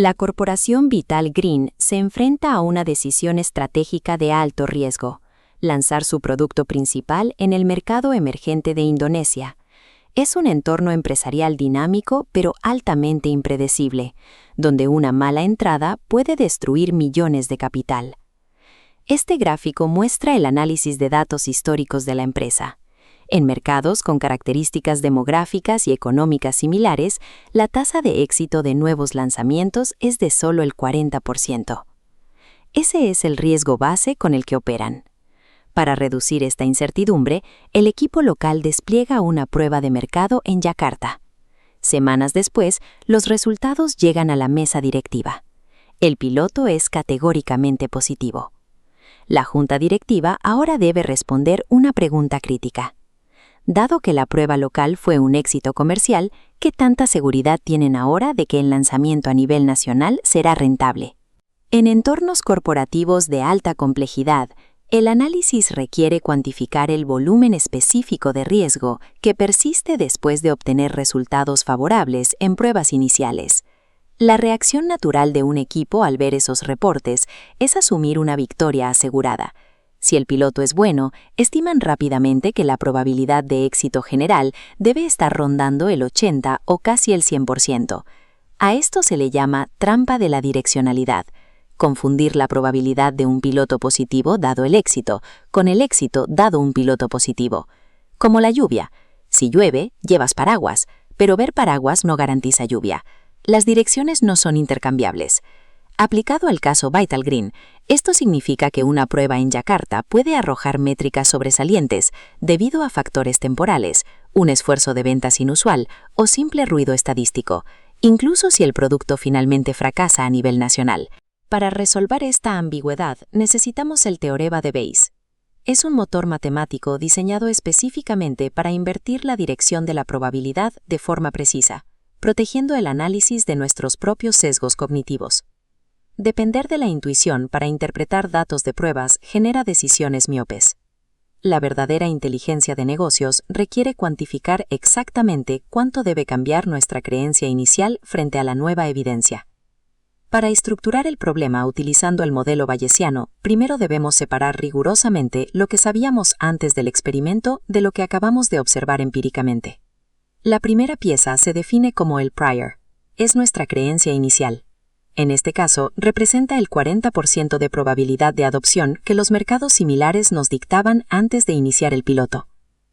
La corporación Vital Green se enfrenta a una decisión estratégica de alto riesgo: lanzar su producto principal en el mercado emergente de Indonesia. Es un entorno empresarial dinámico pero altamente impredecible, donde una mala entrada puede destruir millones de capital. Este gráfico muestra el análisis de datos históricos de la empresa. En mercados con características demográficas y económicas similares, la tasa de éxito de nuevos lanzamientos es de solo el 40%. Ese es el riesgo base con el que operan. Para reducir esta incertidumbre, el equipo local despliega una prueba de mercado en Yakarta. Semanas después, los resultados llegan a la mesa directiva. El piloto es categóricamente positivo. La junta directiva ahora debe responder una pregunta crítica. Dado que la prueba local fue un éxito comercial, ¿qué tanta seguridad tienen ahora de que el lanzamiento a nivel nacional será rentable? En entornos corporativos de alta complejidad, el análisis requiere cuantificar el volumen específico de riesgo que persiste después de obtener resultados favorables en pruebas iniciales. La reacción natural de un equipo al ver esos reportes es asumir una victoria asegurada. Si el piloto es bueno, estiman rápidamente que la probabilidad de éxito general debe estar rondando el 80 o casi el 100%. A esto se le llama trampa de la direccionalidad: confundir la probabilidad de un piloto positivo dado el éxito con el éxito dado un piloto positivo. Como la lluvia. Si llueve, llevas paraguas, pero ver paraguas no garantiza lluvia. Las direcciones no son intercambiables. Aplicado al caso Vital Green, esto significa que una prueba en Yakarta puede arrojar métricas sobresalientes debido a factores temporales, un esfuerzo de ventas inusual o simple ruido estadístico, incluso si el producto finalmente fracasa a nivel nacional. Para resolver esta ambigüedad, necesitamos el teorema de Bayes. Es un motor matemático diseñado específicamente para invertir la dirección de la probabilidad de forma precisa, protegiendo el análisis de nuestros propios sesgos cognitivos. Depender de la intuición para interpretar datos de pruebas genera decisiones miopes. La verdadera inteligencia de negocios requiere cuantificar exactamente cuánto debe cambiar nuestra creencia inicial frente a la nueva evidencia. Para estructurar el problema utilizando el modelo bayesiano, primero debemos separar rigurosamente lo que sabíamos antes del experimento de lo que acabamos de observar empíricamente. La primera pieza se define como el prior. Es nuestra creencia inicial. En este caso, representa el 40% de probabilidad de adopción que los mercados similares nos dictaban antes de iniciar el piloto.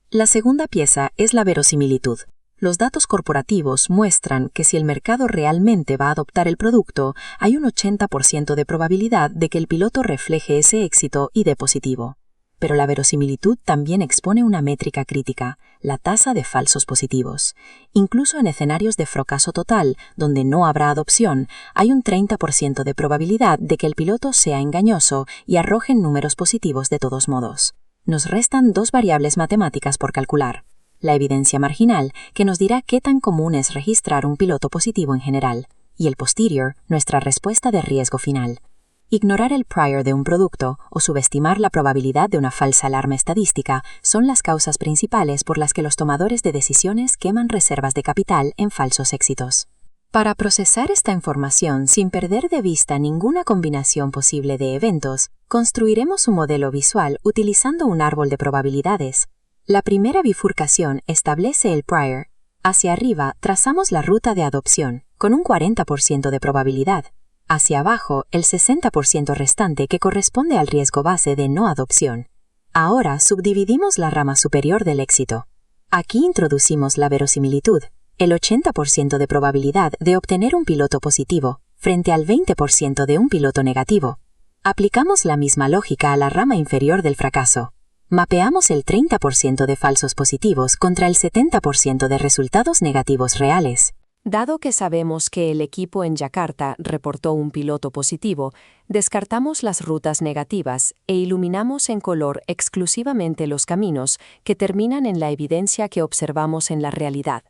La segunda pieza es la verosimilitud. Los datos corporativos muestran que si el mercado realmente va a adoptar el producto, hay un 80% de probabilidad de que el piloto refleje ese éxito y dé positivo. Pero la verosimilitud también expone una métrica crítica: la tasa de falsos positivos. Incluso en escenarios de fracaso total, donde no habrá adopción, hay un 30% de probabilidad de que el piloto sea engañoso y arroje números positivos de todos modos. Nos restan dos variables matemáticas por calcular: la evidencia marginal, que nos dirá qué tan común es registrar un piloto positivo en general, y el posterior, nuestra respuesta de riesgo final. Ignorar el prior de un producto o subestimar la probabilidad de una falsa alarma estadística son las causas principales por las que los tomadores de decisiones queman reservas de capital en falsos éxitos. Para procesar esta información sin perder de vista ninguna combinación posible de eventos, construiremos un modelo visual utilizando un árbol de probabilidades. La primera bifurcación establece el prior. Hacia arriba trazamos la ruta de adopción, con un 40% de probabilidad. Hacia abajo, el 60% restante que corresponde al riesgo base de no adopción. Ahora subdividimos la rama superior del éxito. Aquí introducimos la verosimilitud, el 80% de probabilidad de obtener un piloto positivo, frente al 20% de un piloto negativo. Aplicamos la misma lógica a la rama inferior del fracaso. Mapeamos el 30% de falsos positivos contra el 70% de resultados negativos reales. Dado que sabemos que el equipo en Yakarta reportó un piloto positivo, descartamos las rutas negativas e iluminamos en color exclusivamente los caminos que terminan en la evidencia que observamos en la realidad.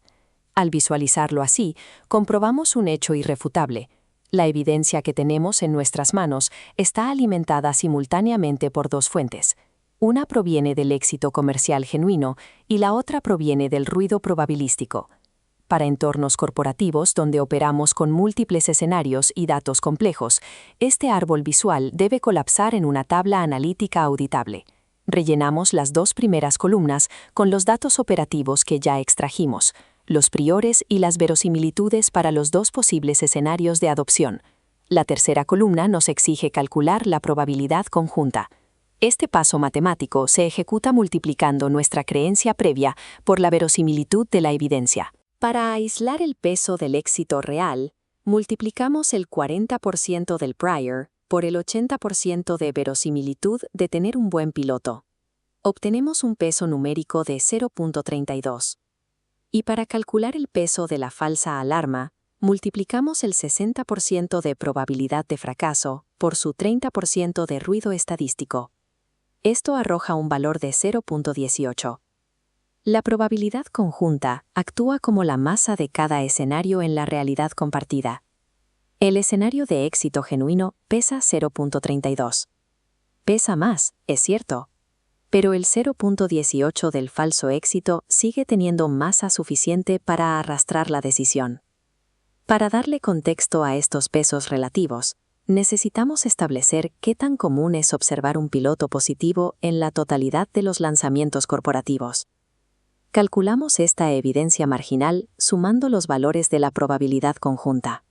Al visualizarlo así, comprobamos un hecho irrefutable. La evidencia que tenemos en nuestras manos está alimentada simultáneamente por dos fuentes. Una proviene del éxito comercial genuino y la otra proviene del ruido probabilístico. Para entornos corporativos donde operamos con múltiples escenarios y datos complejos, este árbol visual debe colapsar en una tabla analítica auditable. Rellenamos las dos primeras columnas con los datos operativos que ya extrajimos, los priores y las verosimilitudes para los dos posibles escenarios de adopción. La tercera columna nos exige calcular la probabilidad conjunta. Este paso matemático se ejecuta multiplicando nuestra creencia previa por la verosimilitud de la evidencia. Para aislar el peso del éxito real, multiplicamos el 40% del prior por el 80% de verosimilitud de tener un buen piloto. Obtenemos un peso numérico de 0.32. Y para calcular el peso de la falsa alarma, multiplicamos el 60% de probabilidad de fracaso por su 30% de ruido estadístico. Esto arroja un valor de 0.18. La probabilidad conjunta actúa como la masa de cada escenario en la realidad compartida. El escenario de éxito genuino pesa 0.32. Pesa más, es cierto, pero el 0.18 del falso éxito sigue teniendo masa suficiente para arrastrar la decisión. Para darle contexto a estos pesos relativos, necesitamos establecer qué tan común es observar un piloto positivo en la totalidad de los lanzamientos corporativos. Calculamos esta evidencia marginal sumando los valores de la probabilidad conjunta.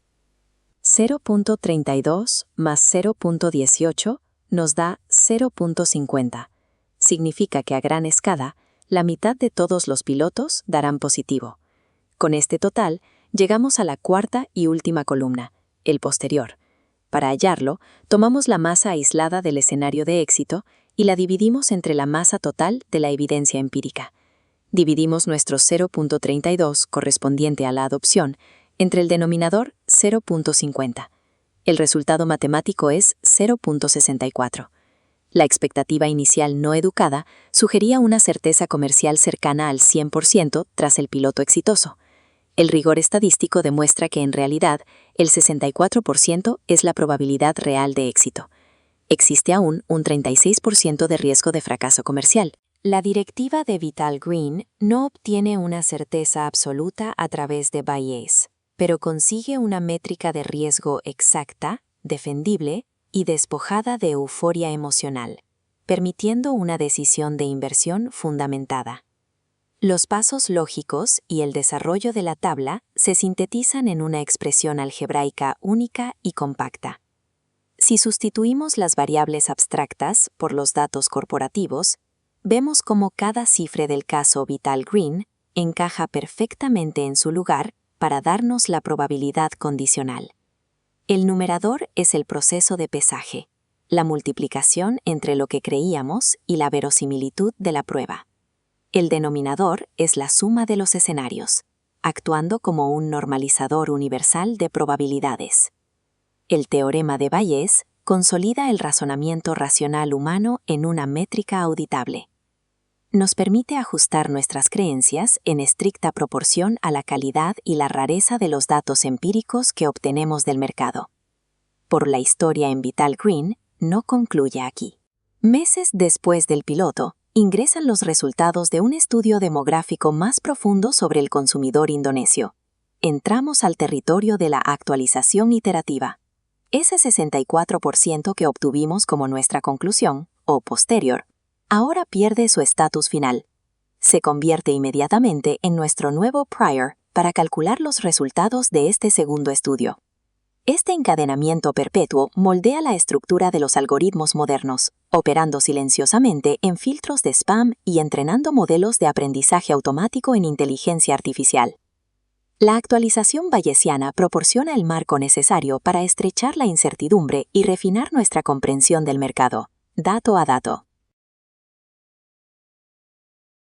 0.32 más 0.18 nos da 0.50. Significa que a gran escala, la mitad de todos los pilotos darán positivo. Con este total, llegamos a la cuarta y última columna, el posterior. Para hallarlo, tomamos la masa aislada del escenario de éxito y la dividimos entre la masa total de la evidencia empírica. Dividimos nuestro 0.32 correspondiente a la adopción entre el denominador 0.50. El resultado matemático es 0.64. La expectativa inicial no educada sugería una certeza comercial cercana al 100% tras el piloto exitoso. El rigor estadístico demuestra que en realidad el 64% es la probabilidad real de éxito. Existe aún un 36% de riesgo de fracaso comercial. La directiva de Vital Green no obtiene una certeza absoluta a través de Bayes, pero consigue una métrica de riesgo exacta, defendible y despojada de euforia emocional, permitiendo una decisión de inversión fundamentada. Los pasos lógicos y el desarrollo de la tabla se sintetizan en una expresión algebraica única y compacta. Si sustituimos las variables abstractas por los datos corporativos, vemos cómo cada cifra del caso Vital Green encaja perfectamente en su lugar para darnos la probabilidad condicional. El numerador es el proceso de pesaje, la multiplicación entre lo que creíamos y la verosimilitud de la prueba. El denominador es la suma de los escenarios, actuando como un normalizador universal de probabilidades. El teorema de Bayes consolida el razonamiento racional humano en una métrica auditable. Nos permite ajustar nuestras creencias en estricta proporción a la calidad y la rareza de los datos empíricos que obtenemos del mercado. Por la historia en Vital Green no concluye aquí. Meses después del piloto, ingresan los resultados de un estudio demográfico más profundo sobre el consumidor indonesio. Entramos al territorio de la actualización iterativa. Ese 64% que obtuvimos como nuestra conclusión, o posterior, ahora pierde su estatus final. Se convierte inmediatamente en nuestro nuevo prior para calcular los resultados de este segundo estudio. Este encadenamiento perpetuo moldea la estructura de los algoritmos modernos, operando silenciosamente en filtros de spam y entrenando modelos de aprendizaje automático en inteligencia artificial. La actualización bayesiana proporciona el marco necesario para estrechar la incertidumbre y refinar nuestra comprensión del mercado, dato a dato.